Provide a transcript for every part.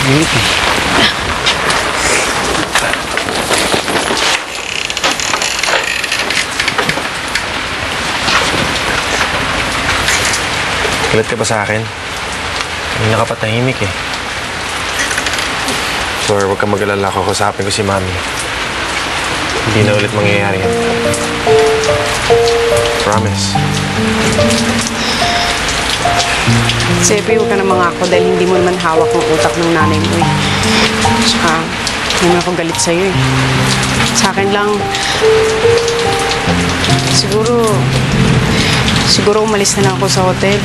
Init eh. Galit ka ba sa akin? Hindi ka pa tahimik eh. Flor, huwag kang mag-alala. Kakusapin ko si Mami. Hindi na ulit mangyayari yan. Promise. Sepe, huwag ka na mangako dahil hindi mo naman hawak ng utak ng nanay mo eh. Tsaka, hindi naman ako galit sa'yo eh. Sa akin lang, siguro umalis na lang ako sa hotel.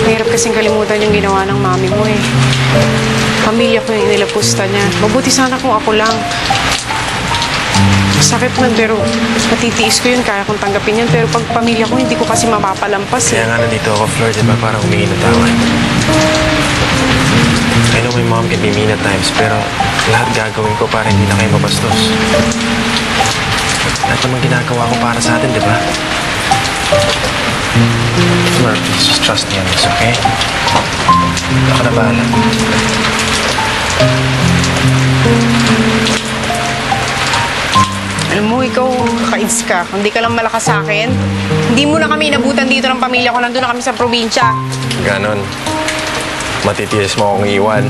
Mahirap kasing kalimutan yung ginawa ng mami mo eh. Pamilya ko yung inilapusta niya. Mabuti sana kung ako lang. Sakit man, pero matitiis ko yun. Kaya kong tanggapin yun. Pero pag pamilya ko, hindi ko kasi mapapalampas eh. Kaya nga nandito ako, Flor, diba? Para humingi ng tawad. I know my mom can be mean at times, pero lahat gagawin ko para hindi na kayo mabastos. Lahat naman ginagawa ko para sa atin, diba? Flor, please, just trust me on this, okay? Ako na bahala. Alam mo, ikaw, kakaids ka. Kung di ka lang malakas sa akin, hindi mo na kami inabutan dito ng pamilya ko. Nandun na kami sa probinsya. Ganon. Matitiis mo akong iwan.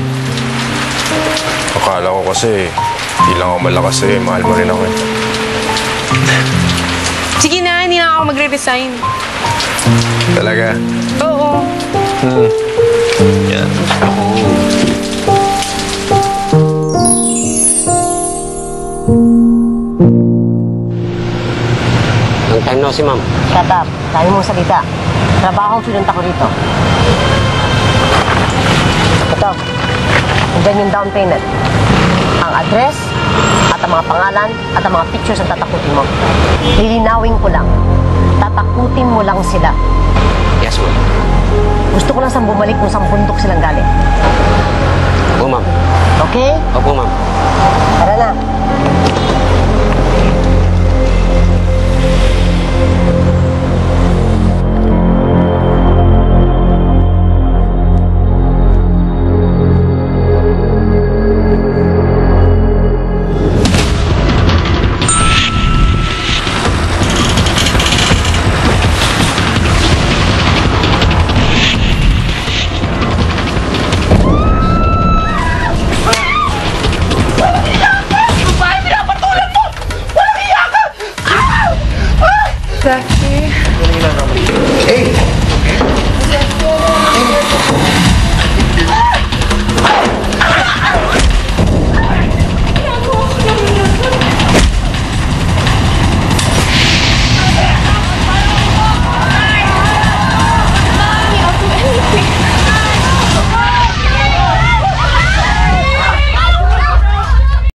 Akala ko kasi, hindi lang ako malakas eh. Mahal mo rin ako eh. Sige na, hindi na ako magre-resign. Talaga? Oo. Yan. Long time no si ma'am. Shut up. Dahil mong salita. Trabaho ang pinunta ko rito. Ito. Andyan yung down payment. Ang address, at ang mga pangalan, at ang mga pictures ang tatakutin mo. Lilinawin ko lang. Tatakutin mo lang sila. Yes, ma'am. Gusto ko lang saan bumalik kung saan bundok silang galing. Opo, ma'am. Okay? Opo, ma'am. Tara